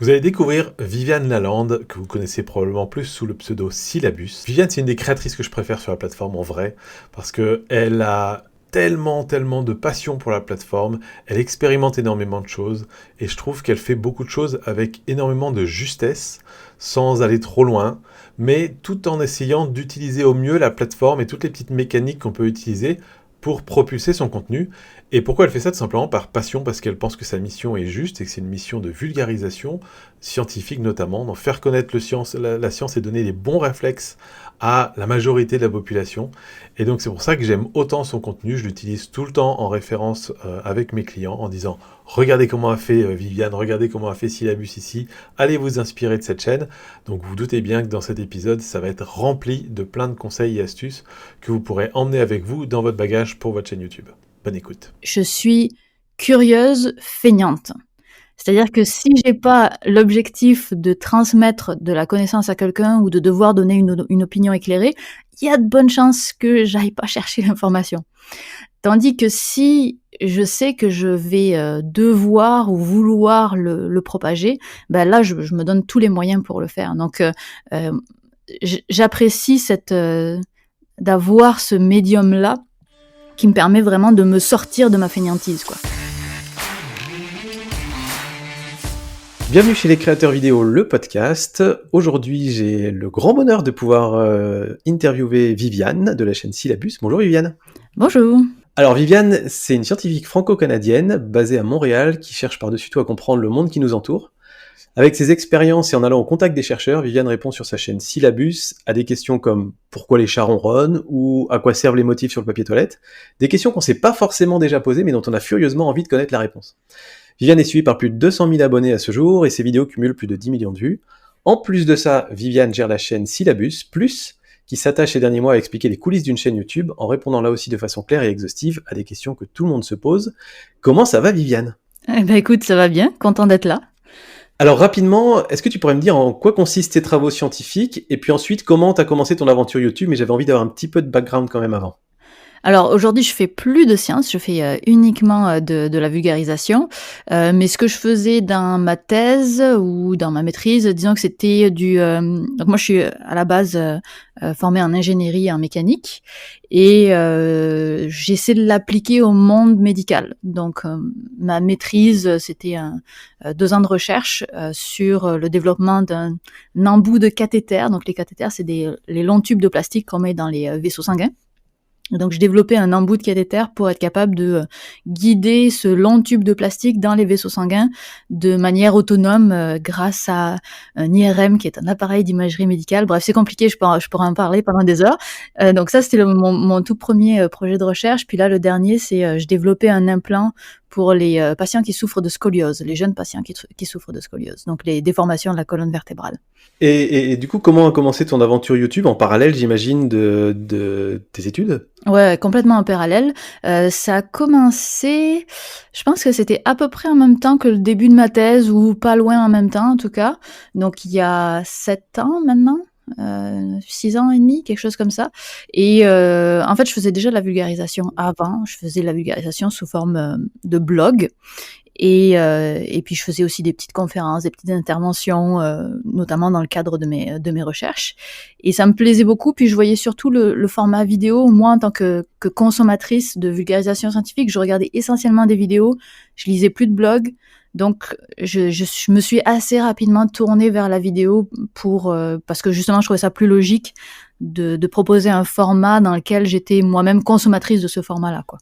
Vous allez découvrir Viviane Lalande, que vous connaissez probablement plus sous le pseudo Syllabus. Viviane, c'est une des créatrices que je préfère sur la plateforme en vrai, parce qu'elle a tellement de passion pour la plateforme, elle expérimente énormément de choses, et je trouve qu'elle fait beaucoup de choses avec énormément de justesse, sans aller trop loin, mais tout en essayant d'utiliser au mieux la plateforme et toutes les petites mécaniques qu'on peut utiliser pour propulser son contenu. Et pourquoi elle fait ça? Tout simplement par passion, parce qu'elle pense que sa mission est juste et que c'est une mission de vulgarisation scientifique notamment, d'en faire connaître la science et donner les bons réflexes à la majorité de la population. Et donc c'est pour ça que j'aime autant son contenu. Je l'utilise tout le temps en référence avec mes clients en disant regardez comment a fait Viviane, regardez comment a fait Syllabus ici, allez vous inspirer de cette chaîne. Donc vous doutez bien que dans cet épisode ça va être rempli de plein de conseils et astuces que vous pourrez emmener avec vous dans votre bagage pour votre chaîne YouTube. Bonne écoute. Je suis curieuse feignante. C'est-à-dire que si j'ai pas l'objectif de transmettre de la connaissance à quelqu'un ou de devoir donner une opinion éclairée, il y a de bonnes chances que j'aille pas chercher l'information. Tandis que si je sais que je vais devoir ou vouloir le propager, ben là je me donne tous les moyens pour le faire. Donc j'apprécie d'avoir ce médium-là qui me permet vraiment de me sortir de ma fainéantise, quoi. Bienvenue chez les créateurs vidéo, le podcast. Aujourd'hui, j'ai le grand bonheur de pouvoir interviewer Viviane de la chaîne Syllabus. Bonjour Viviane. Bonjour. Alors Viviane, c'est une scientifique franco-canadienne basée à Montréal qui cherche par-dessus tout à comprendre le monde qui nous entoure. Avec ses expériences et en allant au contact des chercheurs, Viviane répond sur sa chaîne Syllabus à des questions comme pourquoi les chats ronronnent ou à quoi servent les motifs sur le papier toilette. Des questions qu'on ne s'est pas forcément déjà posées mais dont on a furieusement envie de connaître la réponse. Viviane est suivie par plus de 200 000 abonnés à ce jour et ses vidéos cumulent plus de 10 millions de vues. En plus de ça, Viviane gère la chaîne Syllabus Plus, qui s'attache ces derniers mois à expliquer les coulisses d'une chaîne YouTube en répondant là aussi de façon claire et exhaustive à des questions que tout le monde se pose. Comment ça va Viviane ? Eh ben écoute, ça va bien, content d'être là. Alors rapidement, est-ce que tu pourrais me dire en quoi consistent tes travaux scientifiques et puis ensuite comment tu as commencé ton aventure YouTube, mais j'avais envie d'avoir un petit peu de background quand même avant. Alors aujourd'hui, je fais plus de science, je fais uniquement de la vulgarisation. Mais ce que je faisais dans ma thèse ou dans ma maîtrise, disons que c'était donc moi, je suis à la base formée en ingénierie et en mécanique, et j'essaie de l'appliquer au monde médical. Donc ma maîtrise, c'était 2 ans de recherche sur le développement d'un embout de cathéter. Donc les cathéters, c'est les longs tubes de plastique qu'on met dans les vaisseaux sanguins. Donc, je développais un embout de cathéter pour être capable de guider ce long tube de plastique dans les vaisseaux sanguins de manière autonome grâce à un IRM qui est un appareil d'imagerie médicale. Bref, c'est compliqué, je pourrais en parler pendant des heures. Donc ça, c'était mon tout premier projet de recherche. Puis là, le dernier, c'est je développais un implant pour les patients qui souffrent de scoliose, les jeunes patients qui souffrent de scoliose, donc les déformations de la colonne vertébrale. Et du coup, comment a commencé ton aventure YouTube en parallèle, j'imagine, de tes études ? Ouais, complètement en parallèle. Ça a commencé, je pense que c'était à peu près en même temps que le début de ma thèse, ou pas loin en même temps en tout cas. Donc il y a 7 ans maintenant, 6 ans et demi, quelque chose comme ça. Et en fait, je faisais déjà de la vulgarisation avant. Je faisais de la vulgarisation sous forme de blog. Et puis je faisais aussi des petites conférences, des petites interventions, notamment dans le cadre de mes recherches. Et ça me plaisait beaucoup. Puis je voyais surtout le format vidéo. Moi, en tant que consommatrice de vulgarisation scientifique, je regardais essentiellement des vidéos. Je lisais plus de blogs. Donc je me suis assez rapidement tournée vers la vidéo parce que justement je trouvais ça plus logique de proposer un format dans lequel j'étais moi-même consommatrice de ce format-là, quoi.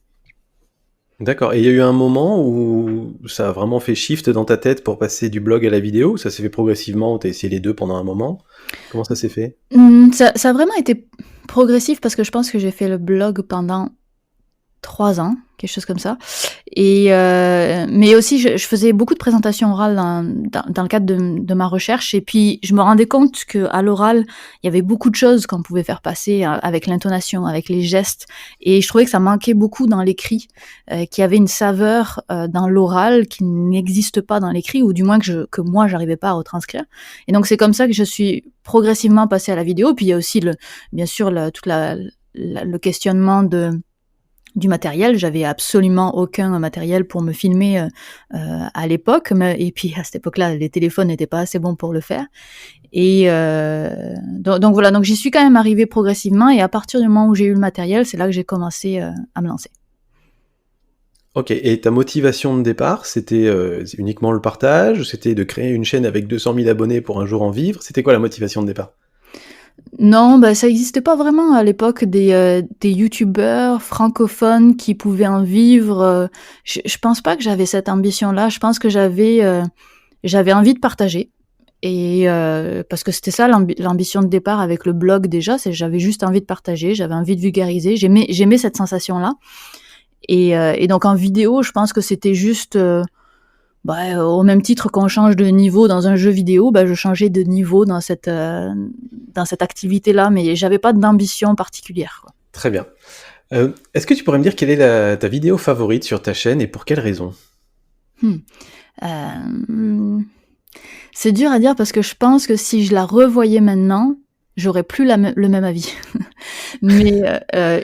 D'accord. Et il y a eu un moment où ça a vraiment fait shift dans ta tête pour passer du blog à la vidéo? Ça s'est fait progressivement, ou t'as essayé les deux pendant un moment? Comment ça s'est fait? Ça a vraiment été progressif parce que je pense que j'ai fait le blog pendant 3 ans, quelque chose comme ça. Et mais aussi, je faisais beaucoup de présentations orales dans le cadre de ma recherche. Et puis, je me rendais compte qu'à l'oral, il y avait beaucoup de choses qu'on pouvait faire passer avec l'intonation, avec les gestes. Et je trouvais que ça manquait beaucoup dans l'écrit, qu'il y avait une saveur dans l'oral qui n'existe pas dans l'écrit, ou du moins que moi, j'arrivais pas à retranscrire. Et donc, c'est comme ça que je suis progressivement passée à la vidéo. Puis, il y a aussi, bien sûr, tout le questionnement du matériel. J'avais absolument aucun matériel pour me filmer à l'époque. Et puis à cette époque-là, les téléphones n'étaient pas assez bons pour le faire. Et donc voilà, donc j'y suis quand même arrivée progressivement. Et à partir du moment où j'ai eu le matériel, c'est là que j'ai commencé à me lancer. Ok, et ta motivation de départ, c'était uniquement le partage? C'était de créer une chaîne avec 200 000 abonnés pour un jour en vivre? C'était quoi la motivation de départ? Non, bah, ça n'existait pas vraiment à l'époque des youtubeurs francophones qui pouvaient en vivre. Je pense pas que j'avais cette ambition-là. Je pense que j'avais envie de partager. Et parce que c'était ça l'ambition de départ avec le blog déjà, c'est j'avais juste envie de partager, j'avais envie de vulgariser, j'aimais cette sensation-là. Et donc en vidéo, je pense que c'était juste au même titre qu'on change de niveau dans un jeu vidéo, je changeais de niveau dans cette activité-là, mais j'avais pas d'ambition particulière, quoi. Très bien. Est-ce que tu pourrais me dire quelle est ta vidéo favorite sur ta chaîne et pour quelle raison? C'est dur à dire parce que je pense que si je la revoyais maintenant, j'aurais plus le même avis. Mais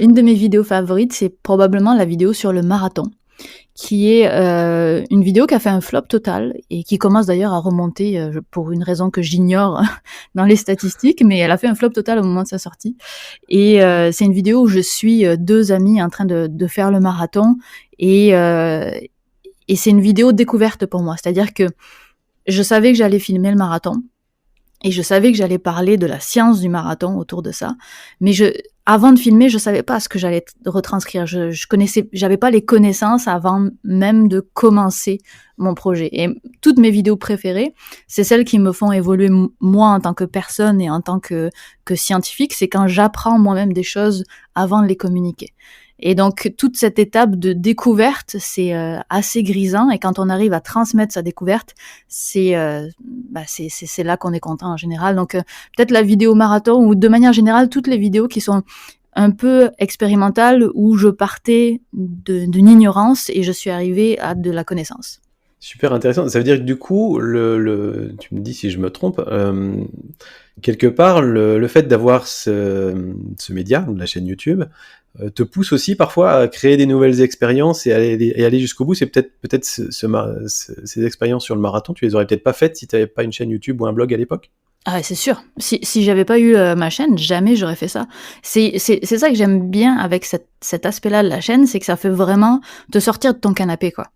une de mes vidéos favorites, c'est probablement la vidéo sur le marathon, qui est une vidéo qui a fait un flop total et qui commence d'ailleurs à remonter pour une raison que j'ignore dans les statistiques, mais elle a fait un flop total au moment de sa sortie. Et c'est une vidéo où je suis deux amis en train de faire le marathon et c'est une vidéo découverte pour moi. C'est-à-dire que je savais que j'allais filmer le marathon et je savais que j'allais parler de la science du marathon autour de ça, mais avant de filmer, je savais pas ce que j'allais retranscrire. J'avais pas les connaissances avant même de commencer mon projet. Et toutes mes vidéos préférées, c'est celles qui me font évoluer moi en tant que personne et en tant que scientifique. C'est quand j'apprends moi-même des choses avant de les communiquer. Et donc, toute cette étape de découverte, c'est assez grisant. Et quand on arrive à transmettre sa découverte, c'est là qu'on est content en général. Donc, peut-être la vidéo marathon ou de manière générale, toutes les vidéos qui sont un peu expérimentales où je partais d'une ignorance et je suis arrivée à de la connaissance. Super intéressant. Ça veut dire que du coup, tu me dis si je me trompe, quelque part, le fait d'avoir ce média, la chaîne YouTube, te pousse aussi parfois à créer des nouvelles expériences et aller jusqu'au bout. C'est peut-être ces expériences sur le marathon, tu les aurais peut-être pas faites si tu n'avais pas une chaîne YouTube ou un blog à l'époque? Ah ouais, c'est sûr. Si j'avais pas eu ma chaîne, jamais j'aurais fait ça. C'est ça que j'aime bien avec cet aspect-là de la chaîne, c'est que ça fait vraiment te sortir de ton canapé, quoi.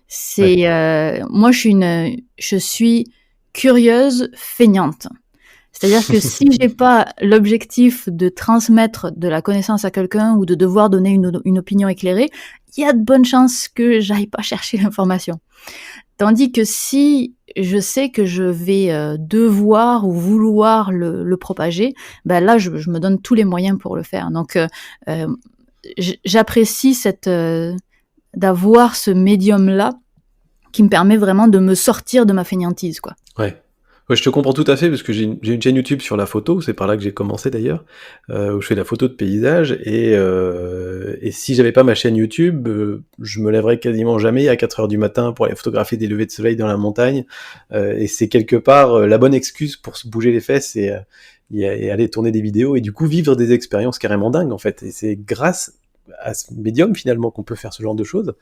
Moi, je suis curieuse feignante. C'est-à-dire que si j'ai pas l'objectif de transmettre de la connaissance à quelqu'un ou de devoir donner une opinion éclairée, il y a de bonnes chances que j'aille pas chercher l'information. Tandis que si je sais que je vais devoir ou vouloir le propager, là, je me donne tous les moyens pour le faire. Donc, j'apprécie d'avoir ce médium-là qui me permet vraiment de me sortir de ma feignantise, quoi. Ouais, je te comprends tout à fait parce que j'ai une chaîne YouTube sur la photo, c'est par là que j'ai commencé d'ailleurs, où je fais de la photo de paysage et si j'avais pas ma chaîne YouTube, je me lèverais quasiment jamais à 4h du matin pour aller photographier des levées de soleil dans la montagne, et c'est quelque part la bonne excuse pour se bouger les fesses et aller tourner des vidéos et du coup vivre des expériences carrément dingues en fait. Et c'est grâce à ce médium finalement qu'on peut faire ce genre de choses.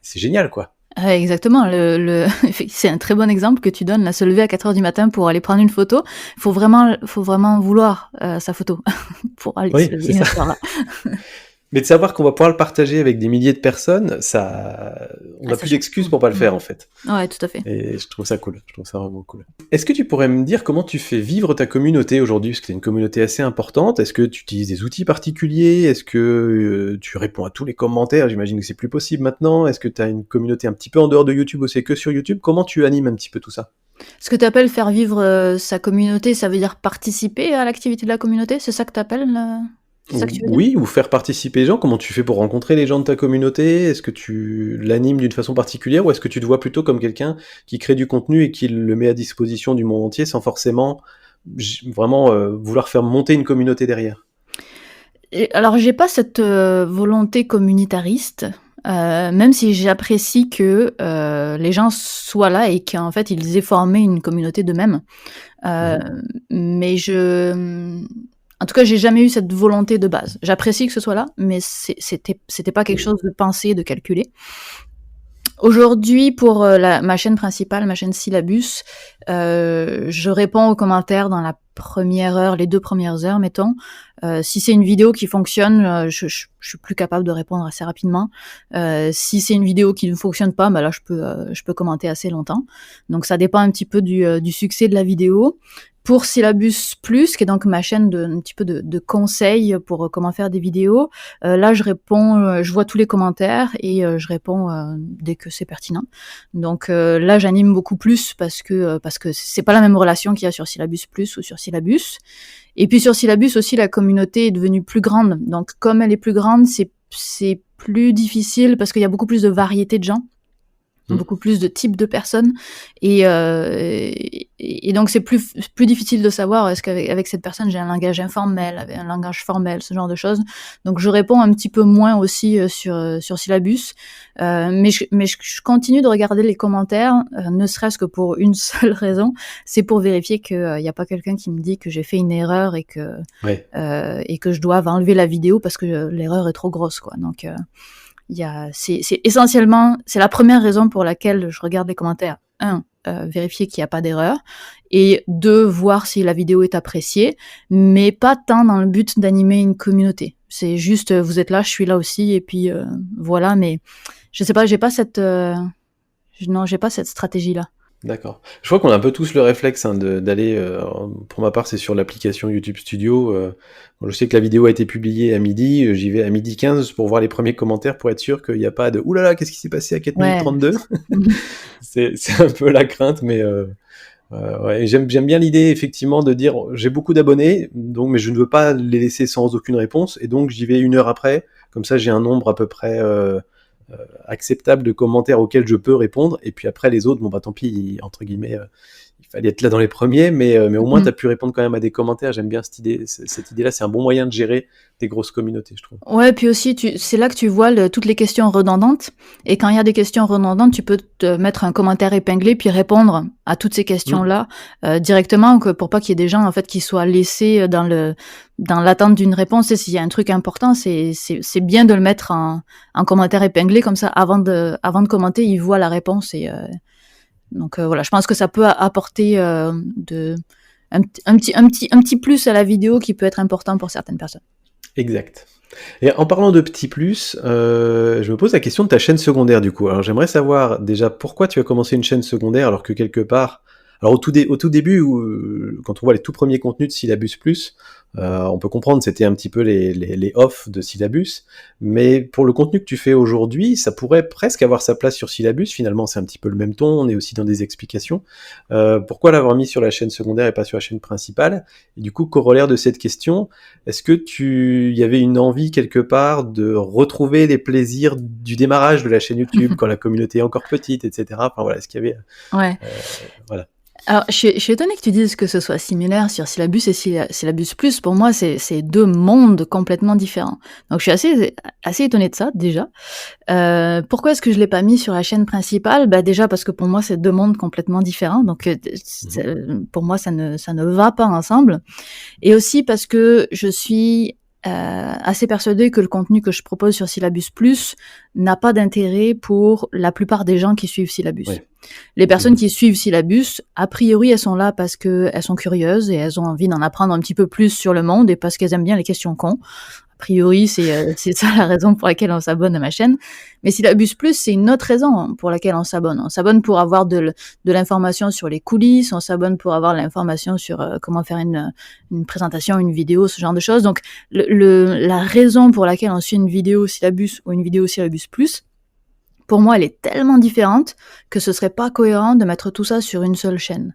C'est génial quoi. Exactement. C'est un très bon exemple que tu donnes, là, se lever à 4h du matin pour aller prendre une photo. Faut vraiment vouloir sa photo pour aller se lever à ce soir-là. Mais de savoir qu'on va pouvoir le partager avec des milliers de personnes, on n'a plus d'excuses pour pas le faire en fait. Ouais, tout à fait. Et je trouve ça cool, je trouve ça vraiment cool. Est-ce que tu pourrais me dire comment tu fais vivre ta communauté aujourd'hui? Parce que c'est une communauté assez importante. Est-ce que tu utilises des outils particuliers? Est-ce que tu réponds à tous les commentaires? J'imagine que c'est plus possible maintenant. Est-ce que tu as une communauté un petit peu en dehors de YouTube ou c'est que sur YouTube? Comment tu animes un petit peu tout ça? Ce que tu appelles faire vivre sa communauté, ça veut dire participer à l'activité de la communauté? C'est ça que tu appelles Oui, ou faire participer les gens. Comment tu fais pour rencontrer les gens de ta communauté? Est-ce que tu l'animes d'une façon particulière ou est-ce que tu te vois plutôt comme quelqu'un qui crée du contenu et qui le met à disposition du monde entier sans forcément vraiment vouloir faire monter une communauté derrière? Alors, j'ai pas cette volonté communitariste, même si j'apprécie que les gens soient là et qu'en fait ils aient formé une communauté d'eux-mêmes. Mais En tout cas, j'ai jamais eu cette volonté de base. J'apprécie que ce soit là, mais c'était pas quelque chose de pensé, de calculé. Aujourd'hui, pour ma chaîne principale, ma chaîne Syllabus, je réponds aux commentaires dans la première heure, les 2 premières heures, mettons. Si c'est une vidéo qui fonctionne, je suis plus capable de répondre assez rapidement. Si c'est une vidéo qui ne fonctionne pas, bah là, je peux commenter assez longtemps. Donc, ça dépend un petit peu du succès de la vidéo. Pour Syllabus Plus, qui est donc ma chaîne un petit peu de conseils pour comment faire des vidéos, là je réponds, je vois tous les commentaires et je réponds dès que c'est pertinent. Donc là j'anime beaucoup plus parce que c'est pas la même relation qu'il y a sur Syllabus Plus ou sur Syllabus. Et puis sur Syllabus aussi la communauté est devenue plus grande. Donc comme elle est plus grande, c'est plus difficile parce qu'il y a beaucoup plus de variété de gens. Beaucoup plus de types de personnes et donc c'est plus difficile de savoir est-ce qu'avec cette personne j'ai un langage informel, avec un langage formel, ce genre de choses. Donc je réponds un petit peu moins aussi sur Syllabus, mais je continue de regarder les commentaires, ne serait-ce que pour une seule raison, c'est pour vérifier qu'il n'y a pas quelqu'un qui me dit que j'ai fait une erreur et que je dois enlever la vidéo parce que l'erreur est trop grosse, quoi. Donc c'est essentiellement, c'est la première raison pour laquelle je regarde les commentaires. 1, vérifier qu'il n'y a pas d'erreur. Et 2, voir si la vidéo est appréciée, mais pas tant dans le but d'animer une communauté. C'est juste, vous êtes là, je suis là aussi, et puis voilà, mais je sais pas, j'ai pas cette stratégie-là. D'accord. Je crois qu'on a un peu tous le réflexe d'aller, pour ma part c'est sur l'application YouTube Studio, je sais que la vidéo a été publiée à midi, j'y vais à 12h15 pour voir les premiers commentaires pour être sûr qu'il n'y a pas de « Ouh là là, qu'est-ce qui s'est passé à 4h32 ?» C'est un peu la crainte, mais ouais, j'aime bien l'idée effectivement de dire j'ai beaucoup d'abonnés, donc mais je ne veux pas les laisser sans aucune réponse, et donc j'y vais 1 heure après, comme ça j'ai un nombre à peu près acceptable de commentaires auxquels je peux répondre, et puis après les autres, bon bah tant pis, entre guillemets, il fallait être là dans les premiers, mais au moins tu as pu répondre quand même à des commentaires. J'aime bien cette idée-là, c'est un bon moyen de gérer des grosses communautés, je trouve. Ouais, puis aussi, c'est là que tu vois toutes les questions redondantes, et quand il y a des questions redondantes, tu peux te mettre un commentaire épinglé, puis répondre à toutes ces questions-là directement, pour pas qu'il y ait des gens en fait qui soient laissés dans l'attente d'une réponse. Et s'il y a un truc important, c'est bien de le mettre en commentaire épinglé, comme ça, avant de commenter, ils voient la réponse. Et donc voilà, je pense que ça peut apporter un petit plus à la vidéo qui peut être important pour certaines personnes. Exact. Et en parlant de petits plus, je me pose la question de ta chaîne secondaire du coup. Alors j'aimerais savoir déjà pourquoi tu as commencé une chaîne secondaire alors que quelque part, alors au tout début, quand on voit les tout premiers contenus de Syllabus Plus, on peut comprendre c'était un petit peu les off de Syllabus, mais pour le contenu que tu fais aujourd'hui, ça pourrait presque avoir sa place sur Syllabus. Finalement, c'est un petit peu le même ton, on est aussi dans des explications. Pourquoi l'avoir mis sur la chaîne secondaire et pas sur la chaîne principale? Et du coup, corollaire de cette question, est-ce que il y avait une envie quelque part de retrouver les plaisirs du démarrage de la chaîne YouTube quand la communauté est encore petite, etc. Enfin voilà, est-ce qu'il y avait... Ouais. Voilà. Alors, je suis étonnée que tu dises que ce soit similaire sur Syllabus et Syllabus Plus. Pour moi, c'est 2 mondes complètement différents. Donc, je suis assez étonnée de ça, déjà. Pourquoi est-ce que je l'ai pas mis sur la chaîne principale? Bah, déjà parce que pour moi, c'est 2 mondes complètement différents. Donc, pour moi, ça ne va pas ensemble. Et aussi parce que je suis assez persuadée que le contenu que je propose sur Syllabus Plus n'a pas d'intérêt pour la plupart des gens qui suivent Syllabus. Oui. Les personnes qui suivent Syllabus, a priori, elles sont là parce qu'elles sont curieuses et elles ont envie d'en apprendre un petit peu plus sur le monde et parce qu'elles aiment bien les questions cons. A priori, c'est ça la raison pour laquelle on s'abonne à ma chaîne. Mais Syllabus Plus, c'est une autre raison pour laquelle on s'abonne. On s'abonne pour avoir de l'information sur les coulisses, on s'abonne pour avoir l'information sur comment faire une présentation, une vidéo, ce genre de choses. Donc, la raison pour laquelle on suit une vidéo Syllabus ou une vidéo Syllabus Plus, pour moi, elle est tellement différente que ce serait pas cohérent de mettre tout ça sur une seule chaîne.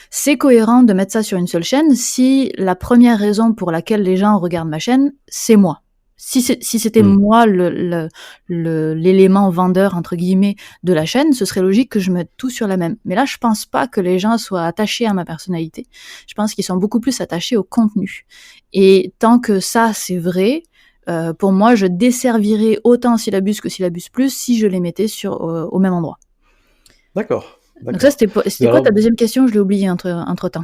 C'est cohérent de mettre ça sur une seule chaîne si la première raison pour laquelle les gens regardent ma chaîne, c'est moi. Si c'était moi l'élément vendeur entre guillemets de la chaîne, ce serait logique que je mette tout sur la même. Mais là, je pense pas que les gens soient attachés à ma personnalité. Je pense qu'ils sont beaucoup plus attachés au contenu. Et tant que ça, c'est vrai, pour moi, je desservirais autant Syllabus que Syllabus Plus si je les mettais au même endroit. D'accord. Donc ça, c'était quoi ta deuxième question? Je l'ai oublié entre-temps.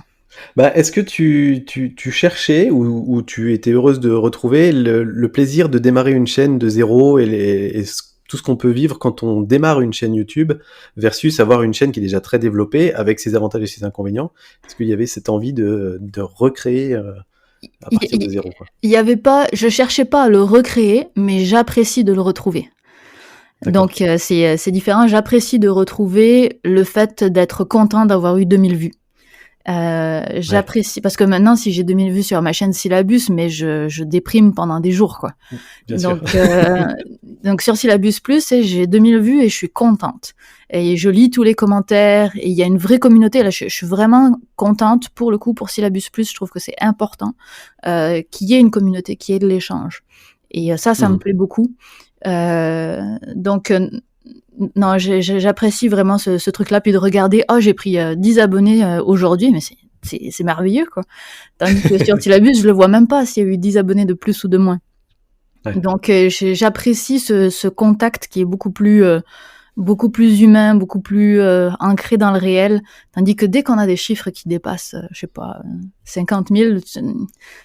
Bah, est-ce que tu cherchais ou tu étais heureuse de retrouver le plaisir de démarrer une chaîne de zéro tout ce qu'on peut vivre quand on démarre une chaîne YouTube versus avoir une chaîne qui est déjà très développée avec ses avantages et ses inconvénients? Est-ce qu'il y avait cette envie de recréer à partir de zéro, quoi? Il y avait pas, je cherchais pas à le recréer, mais j'apprécie de le retrouver. D'accord. Donc c'est différent. J'apprécie de retrouver le fait d'être content d'avoir eu 2000 vues. Ouais, J'apprécie parce que maintenant, si j'ai 2000 vues sur ma chaîne Syllabus, mais je déprime pendant des jours, quoi. bien sûr. Donc sur Syllabus Plus, j'ai 2000 vues et je suis contente. Et je lis tous les commentaires et il y a une vraie communauté. Là, je suis vraiment contente pour le coup pour Syllabus Plus. Je trouve que c'est important qu'il y ait une communauté, qu'il y ait de l'échange. Et ça me plaît beaucoup. Donc non, j'apprécie vraiment ce truc-là, puis de regarder, oh, j'ai pris 10 abonnés aujourd'hui, mais c'est merveilleux, quoi. Tandis que sur Syllabus, je le vois même pas s'il y a eu 10 abonnés de plus ou de moins. Ouais. Donc j'apprécie ce contact qui est beaucoup plus humain, beaucoup plus ancré dans le réel, tandis que dès qu'on a des chiffres qui dépassent, je sais pas, 50 000,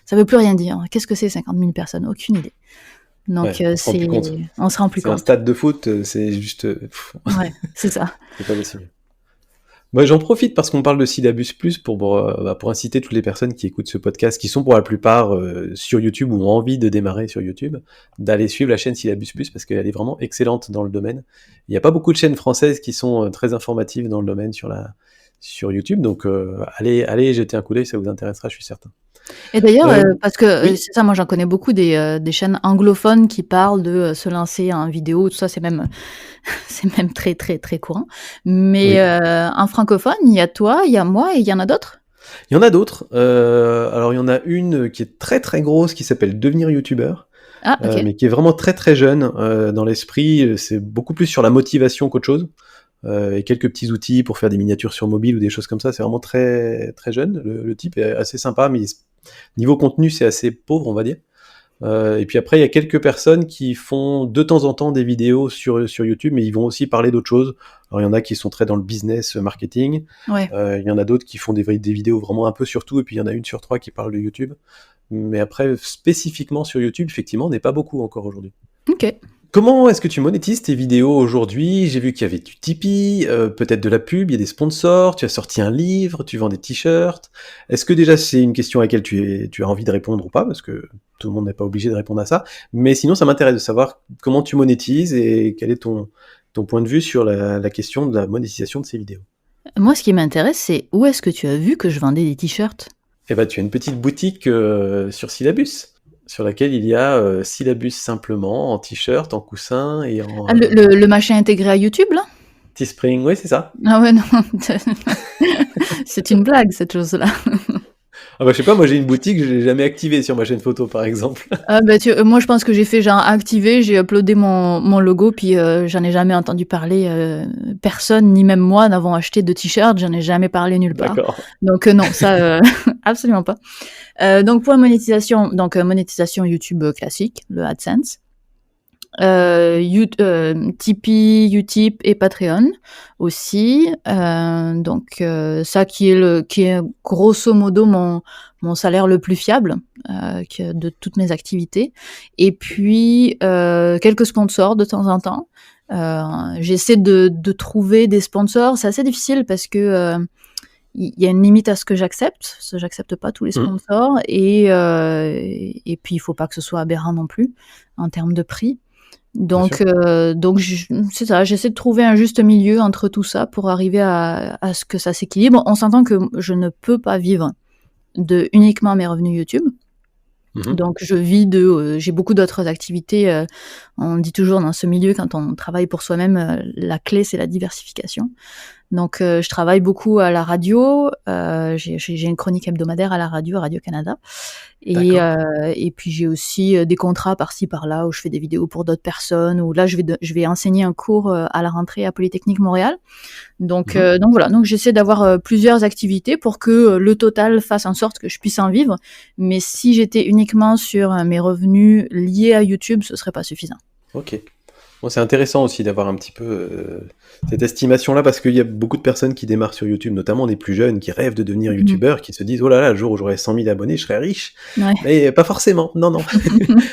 ça veut plus rien dire. Qu'est-ce que c'est 50 000 personnes? Aucune idée. Donc Ouais, on se rend plus compte. on se rend plus C'est un compte. stade de foot, c'est juste... Ouais, c'est ça. c'est pas possible. Moi, j'en profite parce qu'on parle de Syllabus Plus pour inciter toutes les personnes qui écoutent ce podcast, qui sont pour la plupart sur YouTube ou ont envie de démarrer sur YouTube, d'aller suivre la chaîne Syllabus Plus parce qu'elle est vraiment excellente dans le domaine. Il n'y a pas beaucoup de chaînes françaises qui sont très informatives dans le domaine sur YouTube, donc allez jeter un coup d'œil, ça vous intéressera, je suis certain. Et d'ailleurs, parce que oui. c'est ça, moi j'en connais beaucoup des chaînes anglophones qui parlent de se lancer en vidéo, tout ça, c'est même très très très courant. Mais Oui. en francophone, il y a toi, il y a moi et il y en a d'autres? Il y en a d'autres. Alors il y en a une qui est très très grosse qui s'appelle Devenir YouTubeur. Ah, ok. Mais qui est vraiment très très jeune dans l'esprit. C'est beaucoup plus sur la motivation qu'autre chose. Et quelques petits outils pour faire des miniatures sur mobile ou des choses comme ça. C'est vraiment très très jeune. Le type est assez sympa, mais niveau contenu, c'est assez pauvre, on va dire. Et puis après, il y a quelques personnes qui font de temps en temps des vidéos sur YouTube, mais ils vont aussi parler d'autres choses. Alors il y en a qui sont très dans le business marketing. Ouais. Il y en a d'autres qui font des vidéos vraiment un peu sur tout, et puis il y en a une sur trois qui parle de YouTube. Mais après, spécifiquement sur YouTube, effectivement, on n'est pas beaucoup encore aujourd'hui. Ok. Comment est-ce que tu monétises tes vidéos aujourd'hui? J'ai vu qu'il y avait du Tipeee, peut-être de la pub, il y a des sponsors, tu as sorti un livre, tu vends des t-shirts. Est-ce que déjà c'est une question à laquelle tu as envie de répondre ou pas? Parce que tout le monde n'est pas obligé de répondre à ça. Mais sinon, ça m'intéresse de savoir comment tu monétises et quel est ton point de vue sur la question de la monétisation de ces vidéos. Moi, ce qui m'intéresse, c'est où est-ce que tu as vu que je vendais des t-shirts? Eh ben, tu as une petite boutique sur Syllabus, sur laquelle il y a Syllabus simplement, en t-shirt, en coussin et en Ah, le machin intégré à YouTube, là? Teespring, oui, c'est ça. Ah ouais, non. C'est une blague, cette chose-là. Ah bah je sais pas, moi j'ai une boutique, je l'ai jamais activée sur ma chaîne photo par exemple. Ah bah moi je pense que j'ai fait genre activer, j'ai uploadé mon logo, puis j'en ai jamais entendu parler. Personne, ni même moi, n'avons acheté de t-shirt, j'en ai jamais parlé nulle part. D'accord. Donc non, ça absolument pas. Donc pour la monétisation, monétisation YouTube classique, le AdSense. Tipeee, Utip et Patreon aussi. Donc ça qui est grosso modo mon salaire le plus fiable de toutes mes activités. Et puis quelques sponsors de temps en temps. J'essaie de trouver des sponsors. C'est assez difficile parce que il y a une limite à ce que j'accepte. J'accepte pas tous les sponsors et puis il faut pas que ce soit aberrant non plus en termes de prix. Donc c'est ça, j'essaie de trouver un juste milieu entre tout ça pour arriver à ce que ça s'équilibre. On s'entend que je ne peux pas vivre de uniquement mes revenus YouTube. Donc je vis j'ai beaucoup d'autres activités. On dit toujours dans ce milieu, quand on travaille pour soi-même, la clé c'est la diversification. Donc je travaille beaucoup à la radio, j'ai une chronique hebdomadaire à la radio, Radio-Canada. Et puis j'ai aussi des contrats par-ci par-là où je fais des vidéos pour d'autres personnes, où là je vais enseigner un cours à la rentrée à Polytechnique Montréal. Donc voilà, donc j'essaie d'avoir plusieurs activités pour que le total fasse en sorte que je puisse en vivre. Mais si j'étais uniquement sur mes revenus liés à YouTube, ce serait pas suffisant. Ok. Bon, c'est intéressant aussi d'avoir un petit peu cette estimation-là, parce qu'il y a beaucoup de personnes qui démarrent sur YouTube, notamment des plus jeunes, qui rêvent de devenir Mhm. youtubeurs, qui se disent oh là là, le jour où j'aurai 100 000 abonnés, je serai riche. Ouais. Mais pas forcément, non, non.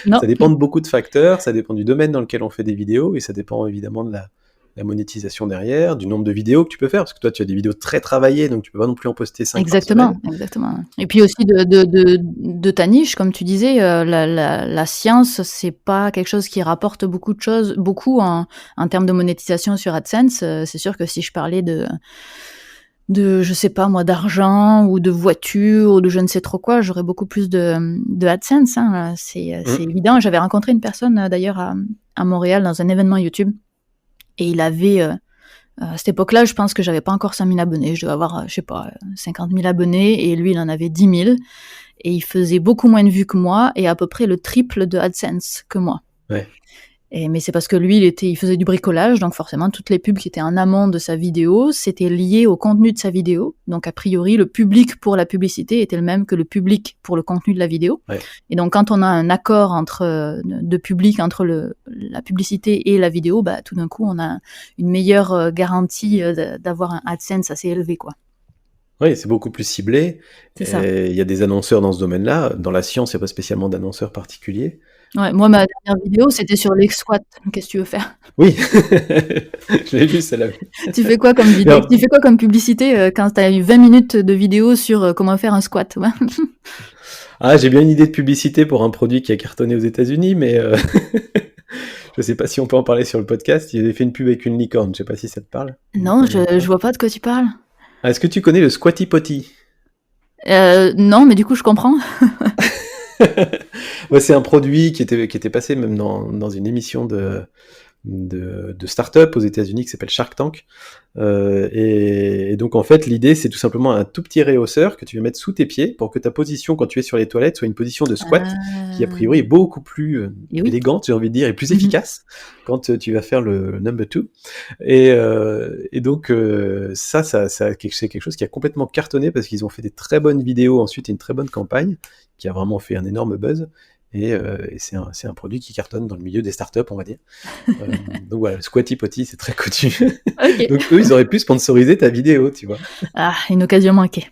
Non. Ça dépend de beaucoup de facteurs, ça dépend du domaine dans lequel on fait des vidéos, et ça dépend évidemment de la monétisation derrière, du nombre de vidéos que tu peux faire, parce que toi tu as des vidéos très travaillées, donc tu peux pas non plus en poster 5 par Exactement, semaine. exactement. Et puis aussi de ta niche, comme tu disais, la science, c'est pas quelque chose qui rapporte beaucoup en termes de monétisation sur AdSense. C'est sûr que si je parlais je sais pas moi, d'argent ou de voiture ou de je ne sais trop quoi, j'aurais beaucoup plus de AdSense. Hein. C'est évident. J'avais rencontré une personne d'ailleurs à Montréal dans un événement YouTube et il avait à cette époque-là, je pense que j'avais pas encore 5 000 abonnés. Je devais avoir, je sais pas, 50 000 abonnés et lui, il en avait 10 000 et il faisait beaucoup moins de vues que moi et à peu près le triple de AdSense que moi. Ouais. Mais c'est parce que lui, il faisait du bricolage, donc forcément, toutes les pubs qui étaient en amont de sa vidéo, c'était lié au contenu de sa vidéo. Donc, a priori, le public pour la publicité était le même que le public pour le contenu de la vidéo. Ouais. Et donc, quand on a un accord de public entre la publicité et la vidéo, bah, tout d'un coup, on a une meilleure garantie d'avoir un AdSense assez élevé, quoi. Oui, c'est beaucoup plus ciblé. C'est ça. Il y a des annonceurs dans ce domaine-là. Dans la science, il n'y a pas spécialement d'annonceurs particuliers. Ouais, moi, ma dernière vidéo, c'était sur les squats. Qu'est-ce que tu veux faire? Oui, je l'ai vu, celle-là. Tu fais quoi comme vidéo? Tu fais quoi comme publicité quand tu as eu 20 minutes de vidéo sur comment faire un squat? Ouais. Ah, j'ai bien une idée de publicité pour un produit qui a cartonné aux États-Unis, mais je sais pas si on peut en parler sur le podcast. Il avait fait une pub avec une licorne. Je sais pas si ça te parle. Non, je vois pas de quoi tu parles. Ah, est-ce que tu connais le Squatty Potty? Non, mais du coup, je comprends. Ouais, c'est un produit qui était passé même dans une émission de start-up aux États-Unis qui s'appelle Shark Tank. Et donc, en fait, l'idée, c'est tout simplement un tout petit réhausseur que tu vas mettre sous tes pieds pour que ta position, quand tu es sur les toilettes, soit une position de squat qui, a priori, est beaucoup plus Et oui. élégante, j'ai envie de dire, et plus Mhm. efficace quand tu vas faire le number 2. Et donc, ça c'est quelque chose qui a complètement cartonné parce qu'ils ont fait des très bonnes vidéos ensuite et une très bonne campagne qui a vraiment fait un énorme buzz. Et c'est un produit qui cartonne dans le milieu des startups, on va dire. Donc voilà, le Squatty Potty, c'est très connu. Ok. Donc eux, ils auraient pu sponsoriser ta vidéo, tu vois. Ah, une occasion manquée.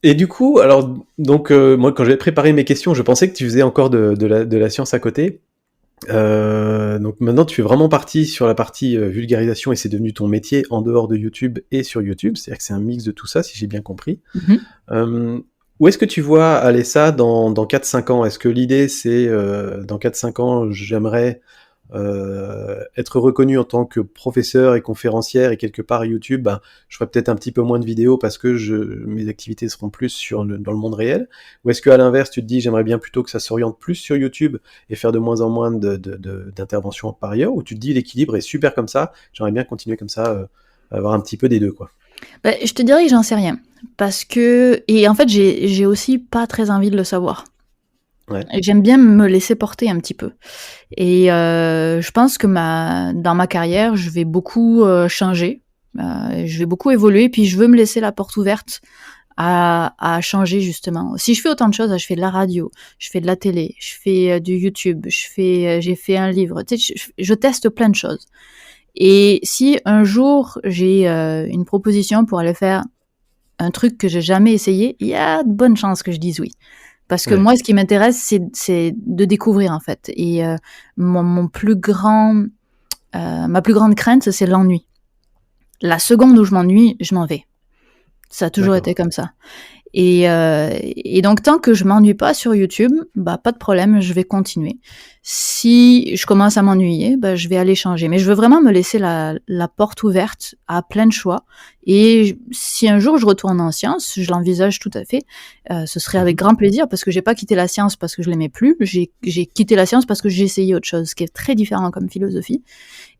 Et du coup, alors, donc moi, quand j'avais préparé mes questions, je pensais que tu faisais encore de la science à côté. Donc maintenant, tu es vraiment parti sur la partie vulgarisation et c'est devenu ton métier en dehors de YouTube et sur YouTube. C'est-à-dire que c'est un mix de tout ça, si j'ai bien compris. Mhm. Où est-ce que tu vois aller ça dans 4-5 ans? Est-ce que l'idée, c'est dans 4-5 ans, j'aimerais être reconnu en tant que professeur et conférencière et quelque part YouTube, je ferai peut-être un petit peu moins de vidéos parce que mes activités seront plus dans le monde réel? Ou est-ce qu'à l'inverse, tu te dis j'aimerais bien plutôt que ça s'oriente plus sur YouTube et faire de moins en moins d'interventions par ailleurs? Ou tu te dis l'équilibre est super comme ça, j'aimerais bien continuer comme ça, avoir un petit peu des deux, quoi? Bah, je te dirais que j'en sais rien. Et en fait, j'ai aussi pas très envie de le savoir. Ouais. J'aime bien me laisser porter un petit peu. Et je pense que dans ma carrière, je vais beaucoup changer. Je vais beaucoup évoluer, puis je veux me laisser la porte ouverte à changer, justement. Si je fais autant de choses, je fais de la radio, je fais de la télé, je fais du YouTube, j'ai fait un livre. Tu sais, je teste plein de choses. Et si un jour j'ai une proposition pour aller faire un truc que j'ai jamais essayé, il y a de bonnes chances que je dise oui. Parce que moi, ce qui m'intéresse, c'est de découvrir, en fait. Et ma plus grande crainte, c'est l'ennui. La seconde où je m'ennuie, je m'en vais. Ça a toujours été comme ça. Et donc, tant que je m'ennuie pas sur YouTube, pas de problème, je vais continuer. Si je commence à m'ennuyer, je vais aller changer. Mais je veux vraiment me laisser la porte ouverte à plein de choix. Et si un jour je retourne en sciences, je l'envisage tout à fait, ce serait avec grand plaisir parce que j'ai pas quitté la science parce que je l'aimais plus. J'ai quitté la science parce que j'ai essayé autre chose, ce qui est très différent comme philosophie.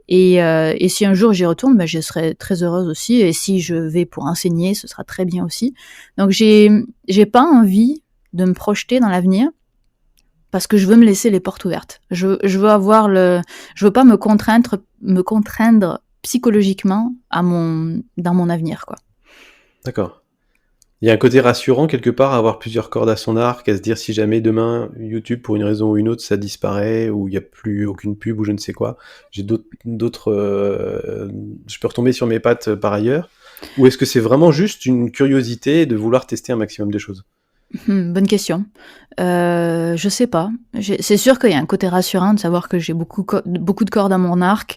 Et si un jour j'y retourne, je serai très heureuse aussi. Et si je vais pour enseigner, ce sera très bien aussi. Donc j'ai pas envie de me projeter dans l'avenir parce que je veux me laisser les portes ouvertes. Je veux pas me contraindre psychologiquement dans mon avenir, quoi. D'accord. Il y a un côté rassurant quelque part à avoir plusieurs cordes à son arc, à se dire si jamais demain YouTube pour une raison ou une autre ça disparaît ou il n'y a plus aucune pub ou je ne sais quoi, j'ai je peux retomber sur mes pattes par ailleurs. Ou est-ce que c'est vraiment juste une curiosité de vouloir tester un maximum de choses? Bonne question. Je sais pas. C'est sûr qu'il y a un côté rassurant de savoir que j'ai beaucoup de cordes à mon arc.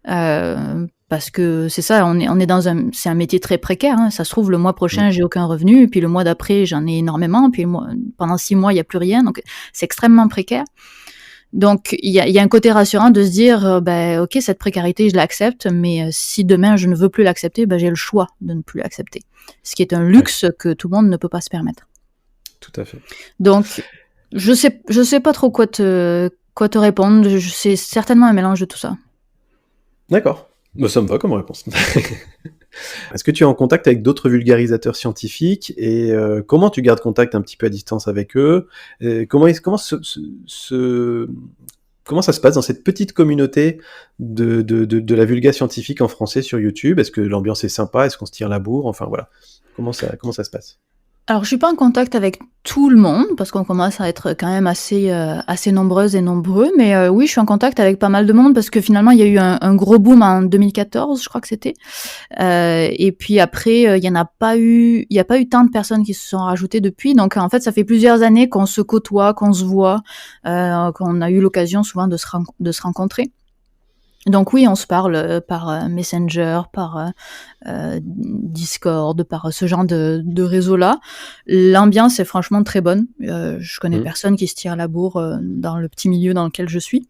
Parce que c'est ça, on est c'est un métier très précaire. Hein. Ça se trouve, le mois prochain, j'ai aucun revenu, puis le mois d'après, j'en ai énormément, puis pendant 6 mois, il y a plus rien. Donc, c'est extrêmement précaire. Donc, il y a un côté rassurant de se dire, ok, cette précarité, je l'accepte, mais si demain je ne veux plus l'accepter, j'ai le choix de ne plus l'accepter. Ce qui est un luxe que tout le monde ne peut pas se permettre. Tout à fait. Donc, je sais pas trop quoi te répondre. C'est certainement un mélange de tout ça. D'accord. Ça me va comme réponse. Est-ce que tu es en contact avec d'autres vulgarisateurs scientifiques et comment tu gardes contact un petit peu à distance avec eux? Comment ça se passe dans cette petite communauté de la vulga scientifique en français sur YouTube? Est-ce que l'ambiance est sympa? Est-ce qu'on se tire la bourre? Enfin voilà. Comment ça se passe? Alors, je suis pas en contact avec tout le monde parce qu'on commence à être quand même assez nombreuses et nombreux. Mais oui, je suis en contact avec pas mal de monde parce que finalement, il y a eu un gros boom en 2014, je crois que c'était. Et puis après, il y a pas eu tant de personnes qui se sont rajoutées depuis. Donc, en fait, ça fait plusieurs années qu'on se côtoie, qu'on se voit, qu'on a eu l'occasion souvent de se rencontrer. Donc oui, on se parle par Messenger, par Discord, par ce genre de réseau-là. L'ambiance est franchement très bonne. Je connais personne qui se tire la bourre dans le petit milieu dans lequel je suis.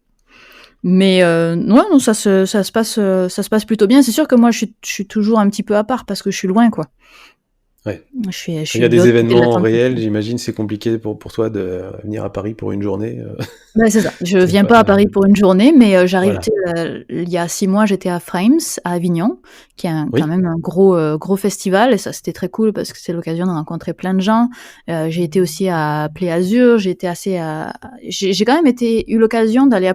Mais non, ça se passe plutôt bien. C'est sûr que moi, je suis toujours un petit peu à part parce que je suis loin, quoi. Ouais. Il y a des événements réels, j'imagine, c'est compliqué pour toi de venir à Paris pour une journée. C'est ça. Je viens pas à Paris pour une journée, mais j'arrive. Il y a 6 mois, j'étais à Frames, à Avignon, qui est quand même un gros festival, et ça c'était très cool parce que c'est l'occasion de rencontrer plein de gens. J'ai été aussi à Play Azur, j'ai quand même eu l'occasion d'aller à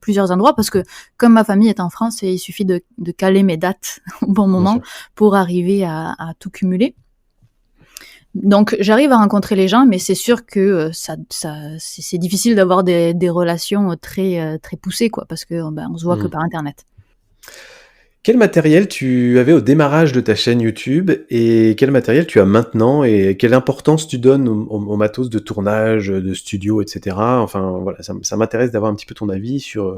plusieurs endroits parce que comme ma famille est en France, il suffit de caler mes dates au bon moment pour arriver à tout cumuler. Donc j'arrive à rencontrer les gens, mais c'est sûr que c'est difficile d'avoir des relations très poussées, quoi, parce que on se voit que par Internet. Quel matériel tu avais au démarrage de ta chaîne YouTube et quel matériel tu as maintenant et quelle importance tu donnes au matos de tournage, de studio, etc. Enfin voilà, ça m'intéresse d'avoir un petit peu ton avis sur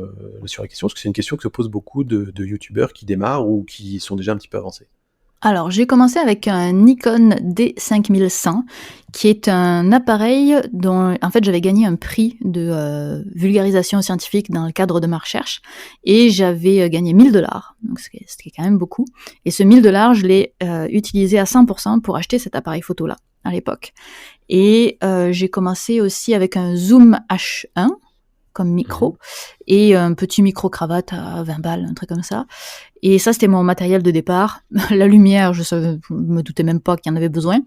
la question, parce que c'est une question que se posent beaucoup de youtubeurs qui démarrent ou qui sont déjà un petit peu avancés. Alors, j'ai commencé avec un Nikon D5100, qui est un appareil dont, en fait, j'avais gagné un prix de vulgarisation scientifique dans le cadre de ma recherche, et j'avais gagné $1000, donc ce qui est quand même beaucoup. Et ce $1000, je l'ai utilisé à 100% pour acheter cet appareil photo-là, à l'époque. Et j'ai commencé aussi avec un Zoom H1, comme micro, et un petit micro-cravate à 20 balles, un truc comme ça. Et ça, c'était mon matériel de départ. La lumière, je me doutais même pas qu'il y en avait besoin.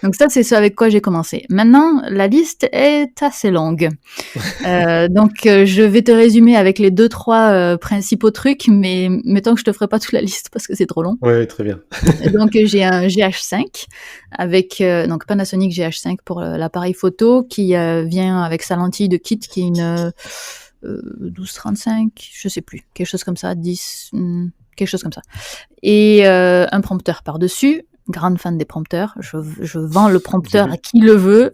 Donc ça, c'est ce avec quoi j'ai commencé. Maintenant, la liste est assez longue. Donc, je vais te résumer avec les 2-3 principaux trucs, mais mettons que je te ferai pas toute la liste parce que c'est trop long. Oui, très bien. Donc, j'ai un GH5 avec donc Panasonic GH5 pour l'appareil photo qui vient avec sa lentille de kit qui est une 12-35, je sais plus, quelque chose comme ça, 10, quelque chose comme ça. Et un prompteur par-dessus. Grande fan des prompteurs. Je vends le prompteur à qui le veut.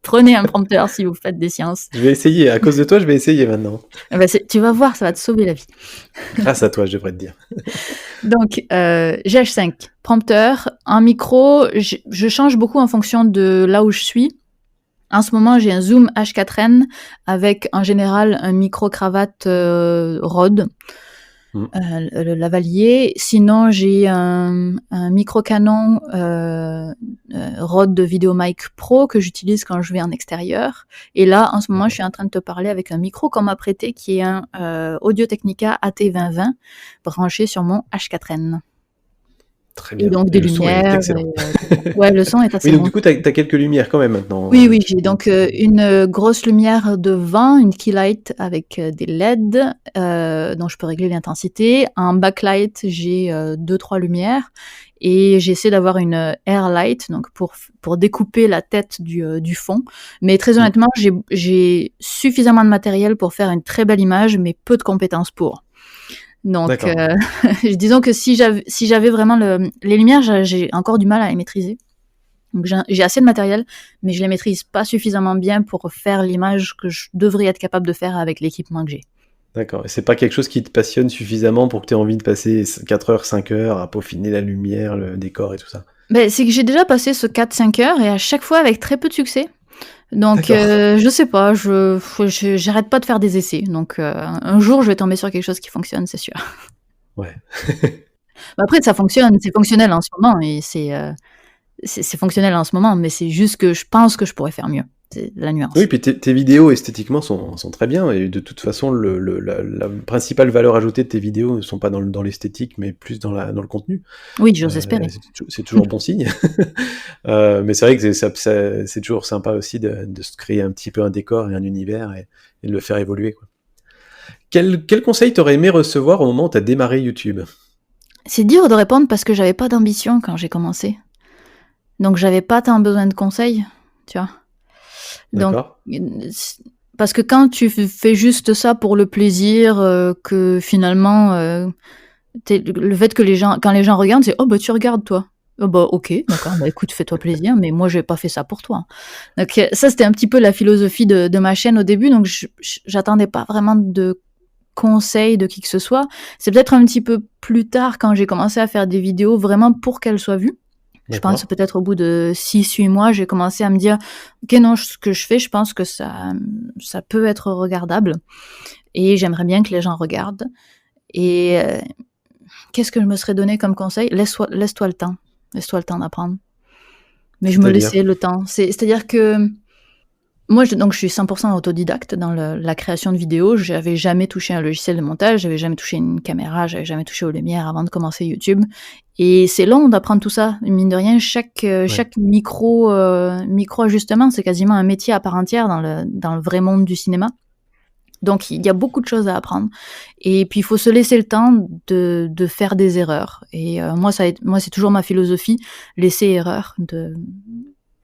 Prenez un prompteur si vous faites des sciences. Je vais essayer. À cause de toi, je vais essayer maintenant. Tu vas voir, ça va te sauver la vie. Grâce à toi, je devrais te dire. Donc, GH5, prompteur. En micro, je change beaucoup en fonction de là où je suis. En ce moment, j'ai un Zoom H4n avec, en général, un micro-cravate Rode. Le lavalier. Sinon, j'ai un micro-canon Rode de VideoMic Pro que j'utilise quand je vais en extérieur. Et là, en ce moment, je suis en train de te parler avec un micro qu'on m'a prêté qui est un Audio-Technica AT2020 branché sur mon H4n. Très Et bien. donc Et des le son est lumières excellent. tout ça. Ouais, le son est Oui, assez donc bon. du coup, tu as quelques lumières quand même maintenant, Oui, oui, j'ai donc, une, grosse lumière devant, une key light avec, des LED, dont je peux régler l'intensité. Un backlight, j'ai, 2-3 lumières et j'essaie d'avoir une, air light, donc pour découper la tête du fond. Mais très Mmh. honnêtement, j'ai suffisamment de matériel pour faire une très belle image, mais peu de compétences pour. Donc, D'accord. disons que si j'avais vraiment les lumières, j'ai encore du mal à les maîtriser. Donc j'ai assez de matériel, mais je les maîtrise pas suffisamment bien pour faire l'image que je devrais être capable de faire avec l'équipement que j'ai. D'accord, et c'est pas quelque chose qui te passionne suffisamment pour que tu aies envie de passer 4 heures, 5 heures à peaufiner la lumière, le décor et tout ça? Beh, c'est que j'ai déjà passé ce 4-5 heures et à chaque fois avec très peu de succès. Donc, D'accord. je sais pas, j'arrête pas de faire des essais. Donc, un jour, je vais tomber sur quelque chose qui fonctionne, c'est sûr. Ouais. Bah, après, ça fonctionne, c'est fonctionnel en ce moment et c'est fonctionnel en ce moment, mais c'est juste que je pense que je pourrais faire mieux. C'est la Oui, nuance. puis tes vidéos esthétiquement sont très bien et de toute façon la principale valeur ajoutée de tes vidéos ne sont pas dans l'esthétique mais plus dans le contenu. Oui, j'ose espérer. C'est toujours bon signe. Mais c'est vrai que c'est toujours sympa aussi de se créer un petit peu un décor et un univers et de le faire évoluer, quoi. Quel conseil t'aurais aimé recevoir au moment où tu as démarré YouTube? C'est dur de répondre parce que j'avais pas d'ambition quand j'ai commencé. Donc j'avais pas tant besoin de conseils, tu vois? Donc, D'accord? parce que quand tu fais juste ça pour le plaisir, que finalement, le fait que quand les gens regardent, c'est: «Oh bah tu regardes toi». «Oh bah OK, d'accord, bah écoute, fais-toi plaisir, mais moi j'ai pas fait ça pour toi». Donc, ça c'était un petit peu la philosophie de ma chaîne au début, donc j'attendais pas vraiment de conseils de qui que ce soit. C'est peut-être un petit peu plus tard quand j'ai commencé à faire des vidéos vraiment pour qu'elles soient vues. Je pense D'accord. peut-être au bout de 6-8 mois, j'ai commencé à me dire: «OK, non, ce que je fais, je pense que ça peut être regardable et j'aimerais bien que les gens regardent» et qu'est-ce que je me serais donné comme conseil? Laisse-toi le temps. Laisse-toi le temps d'apprendre. Mais je me C'est-à-dire? laissais le temps. C'est-à-dire que moi, je suis 100% autodidacte dans la création de vidéos. J'avais jamais touché un logiciel de montage, j'avais jamais touché une caméra, j'avais jamais touché aux lumières avant de commencer YouTube. Et c'est long d'apprendre tout ça. Mine de rien, Ouais. chaque micro-ajustement, c'est quasiment un métier à part entière dans le vrai monde du cinéma. Donc, il y a beaucoup de choses à apprendre. Et puis, il faut se laisser le temps de faire des erreurs. Et moi, c'est toujours ma philosophie, laisser erreur.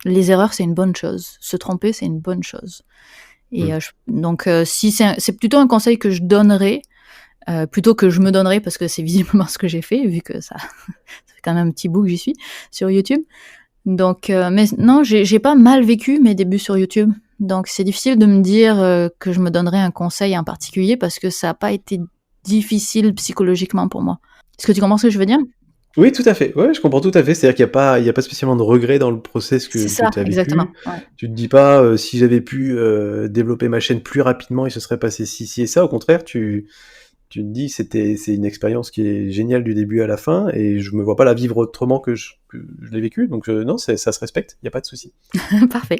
Les erreurs, c'est une bonne chose. Se tromper, c'est une bonne chose. Et Mmh. donc, si c'est plutôt un conseil que je donnerais, plutôt que je me donnerais, parce que c'est visiblement ce que j'ai fait, vu que ça, ça fait quand même un petit bout que j'y suis sur YouTube. Donc, mais non, j'ai pas mal vécu mes débuts sur YouTube. Donc, c'est difficile de me dire que je me donnerais un conseil en particulier parce que ça n'a pas été difficile psychologiquement pour moi. Est-ce que tu comprends ce que je veux dire? Oui, tout à fait. Ouais, je comprends tout à fait. C'est-à-dire qu'il y a pas spécialement de regret dans le process C'est que ça, tu as exactement. vécu. Ouais. Tu te dis pas, «Si j'avais pu, développer ma chaîne plus rapidement, il se serait passé ci, ci et ça». Au contraire, tu te dis: «C'est une expérience qui est géniale du début à la fin et je me vois pas la vivre autrement que je l'ai vécue». Donc non, ça se respecte, il y a pas de souci. Parfait.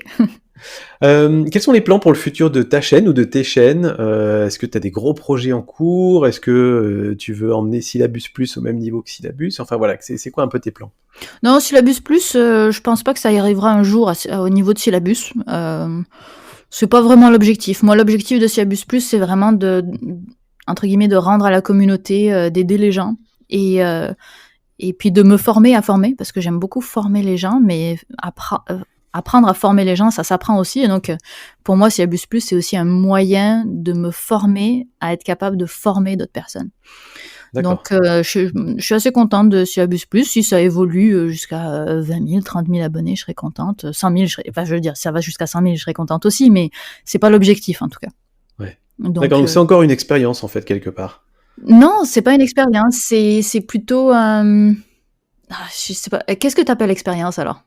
Quels sont les plans pour le futur de ta chaîne ou de tes chaînes? Est-ce que tu as des gros projets en cours? Est-ce que, tu veux emmener Syllabus Plus au même niveau que Syllabus? Enfin voilà, c'est quoi un peu tes plans? Non, Syllabus Plus, je pense pas que ça y arrivera un jour au niveau de Syllabus. C'est pas vraiment l'objectif. Moi, l'objectif de Syllabus Plus, c'est vraiment entre guillemets, de rendre à la communauté, d'aider les gens et puis de me former à former, parce que j'aime beaucoup former les gens, mais apprendre à former les gens, ça s'apprend aussi. Et donc, pour moi, Syllabus Plus, c'est aussi un moyen de me former à être capable de former d'autres personnes. D'accord. Donc, je suis assez contente de Syllabus Plus. Si ça évolue jusqu'à 20 000, 30 000 abonnés, je serais contente. 100 000, enfin, je veux dire, ça va jusqu'à 100 000, je serais contente aussi, mais c'est pas l'objectif, en tout cas. Ouais. D'accord, Donc, donc c'est encore une expérience en fait quelque part? non, c'est pas une expérience, c'est plutôt, je sais pas, qu'est-ce que tu appelles expérience alors?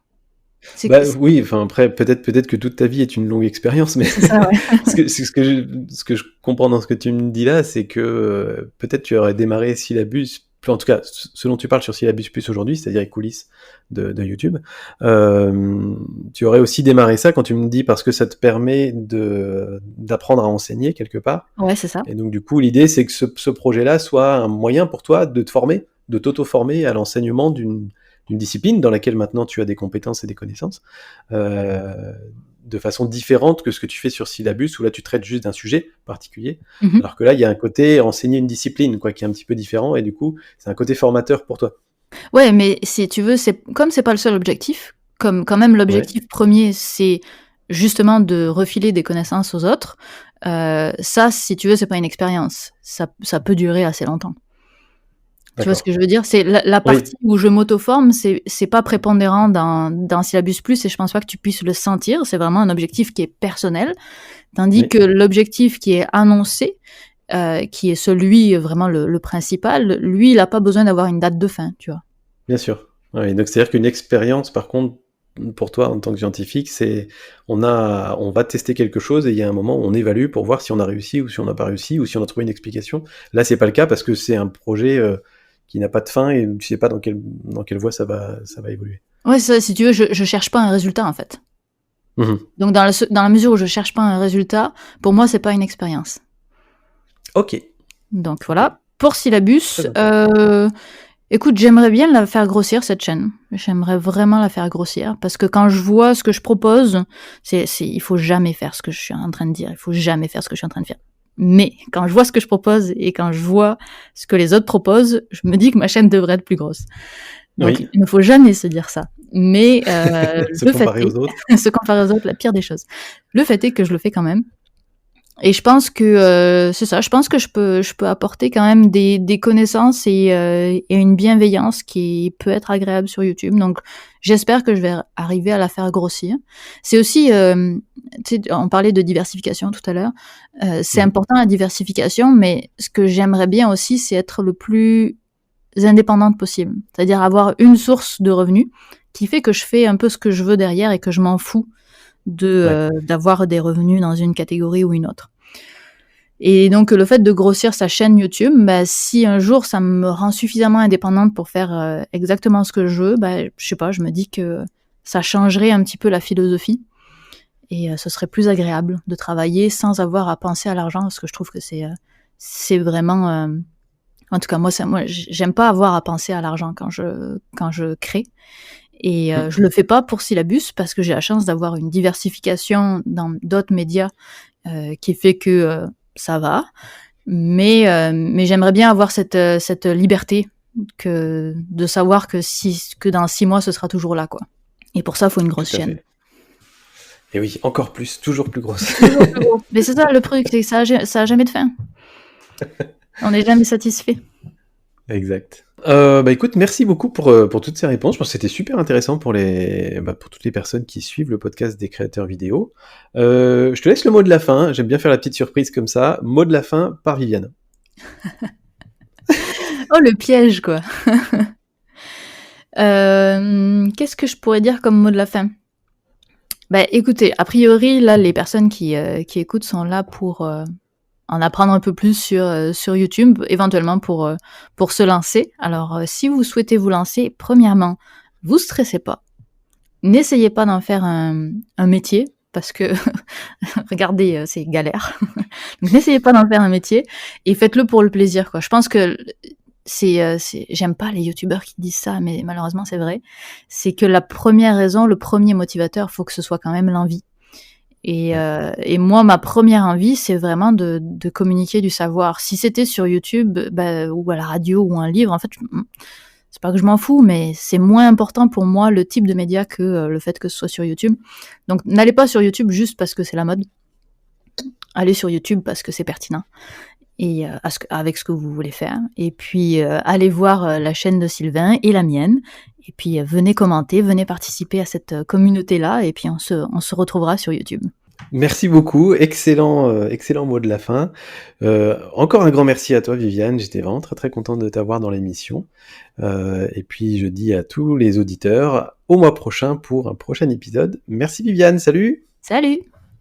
C'est Bah, oui, enfin après peut-être que toute ta vie est une longue expérience, mais c'est ça, ouais. ce que je comprends dans ce que tu me dis là, c'est que, peut-être tu aurais démarré Syllabus, enfin, en tout cas, ce dont tu parles sur Syllabus Plus aujourd'hui, c'est-à-dire les coulisses de YouTube, tu aurais aussi démarré ça quand tu me dis parce que ça te permet d'apprendre à enseigner quelque part Ouais, c'est ça. et donc du coup, l'idée, c'est que ce projet-là soit un moyen pour toi de te former de t'auto-former à l'enseignement d'une discipline dans laquelle maintenant tu as des compétences et des connaissances, de façon différente que ce que tu fais sur Syllabus, où là tu traites juste d'un sujet particulier, alors que là il y a un côté enseigner une discipline quoi, qui est un petit peu différent, et du coup c'est un côté formateur pour toi. Ouais, mais si tu veux, comme c'est pas le seul objectif, comme quand même l'objectif premier, c'est justement de refiler des connaissances aux autres, ça, si tu veux, c'est pas une expérience. Ça peut durer assez longtemps. Tu vois ce que je veux dire? C'est la partie où je m'auto-forme, c'est pas prépondérant dans Syllabus Plus, et je pense pas que tu puisses le sentir. C'est vraiment un objectif qui est personnel. Tandis que l'objectif qui est annoncé, qui est celui vraiment le principal, lui, il a pas besoin d'avoir une date de fin, tu vois. Bien sûr. Ouais, donc c'est-à-dire qu'une expérience, par contre, pour toi en tant que scientifique, c'est on va tester quelque chose et il y a un moment où on évalue pour voir si on a réussi ou si on n'a pas réussi ou si on a trouvé une explication. Là, c'est pas le cas parce que c'est un projet qui n'a pas de fin et tu sais pas dans quelle voie ça va évoluer. Ouais, ça, si tu veux, je cherche pas un résultat en fait. Donc dans la mesure où je cherche pas un résultat, pour moi c'est pas une expérience. Ok. Donc voilà. Pour Syllabus, écoute, j'aimerais bien la faire grossir cette chaîne. J'aimerais vraiment la faire grossir parce que quand je vois ce que je propose, il faut jamais faire ce que je suis en train de dire. Il faut jamais faire ce que je suis en train de faire. Mais quand je vois ce que je propose et quand je vois ce que les autres proposent, je me dis que ma chaîne devrait être plus grosse. Donc il ne faut jamais se dire ça. Mais se comparer aux autres. Se comparer aux autres, la pire des choses. Le fait est que je le fais quand même. Et je pense que c'est ça. Je pense que je peux apporter quand même des connaissances et une bienveillance qui peut être agréable sur YouTube. Donc j'espère que je vais arriver à la faire grossir. C'est aussi, tu sais, on parlait de diversification tout à l'heure. C'est important la diversification, mais ce que j'aimerais bien aussi, c'est être le plus indépendante possible. C'est-à-dire avoir une source de revenus qui fait que je fais un peu ce que je veux derrière et que je m'en fous d'avoir des revenus dans une catégorie ou une autre. Et donc le fait de grossir sa chaîne YouTube, bah, si un jour ça me rend suffisamment indépendante pour faire exactement ce que je veux, bah, je sais pas, je me dis que ça changerait un petit peu la philosophie et ce serait plus agréable de travailler sans avoir à penser à l'argent, parce que je trouve que c'est vraiment en tout cas moi j'aime pas avoir à penser à l'argent quand je crée. Et je le fais pas pour Syllabus parce que j'ai la chance d'avoir une diversification dans d'autres médias qui fait que ça va. Mais j'aimerais bien avoir cette liberté de savoir que dans 6 mois, ce sera toujours là, quoi. Et pour ça, il faut une grosse chaîne. Et oui, encore plus, toujours plus grosse. Mais c'est ça le truc, c'est que ça a jamais de fin. On n'est jamais satisfait. Exact. Bah écoute, merci beaucoup pour toutes ces réponses. Je pense que c'était super intéressant pour toutes les personnes qui suivent le podcast des créateurs vidéo. Je te laisse le mot de la fin. J'aime bien faire la petite surprise comme ça. Mot de la fin par Viviane. Oh, le piège, quoi. Qu'est-ce que je pourrais dire comme mot de la fin? Bah écoutez, a priori, là, les personnes qui écoutent sont là pour en apprendre un peu plus sur YouTube, éventuellement pour se lancer. Alors, si vous souhaitez vous lancer, premièrement, vous stressez pas. N'essayez pas d'en faire un métier, parce que, regardez, c'est galère. Donc, n'essayez pas d'en faire un métier, et faites-le pour le plaisir, quoi. Je pense que j'aime pas les youtubeurs qui disent ça, mais malheureusement, c'est vrai. C'est que la première raison, le premier motivateur, faut que ce soit quand même l'envie. Et moi, ma première envie, c'est vraiment de communiquer du savoir. Si c'était sur YouTube, ou à la radio, ou un livre, en fait, c'est pas que je m'en fous, mais c'est moins important pour moi le type de média que le fait que ce soit sur YouTube. Donc, n'allez pas sur YouTube juste parce que c'est la mode. Allez sur YouTube parce que c'est pertinent et avec ce que vous voulez faire. Et puis, allez voir la chaîne de Sylvain et la mienne. Et puis, venez commenter, venez participer à cette communauté-là, et puis on se retrouvera sur YouTube. Merci beaucoup, excellent mot de la fin. Encore un grand merci à toi, Viviane. J'étais vraiment très très content de t'avoir dans l'émission. Et puis, je dis à tous les auditeurs, au mois prochain pour un prochain épisode. Merci Viviane, salut! Salut!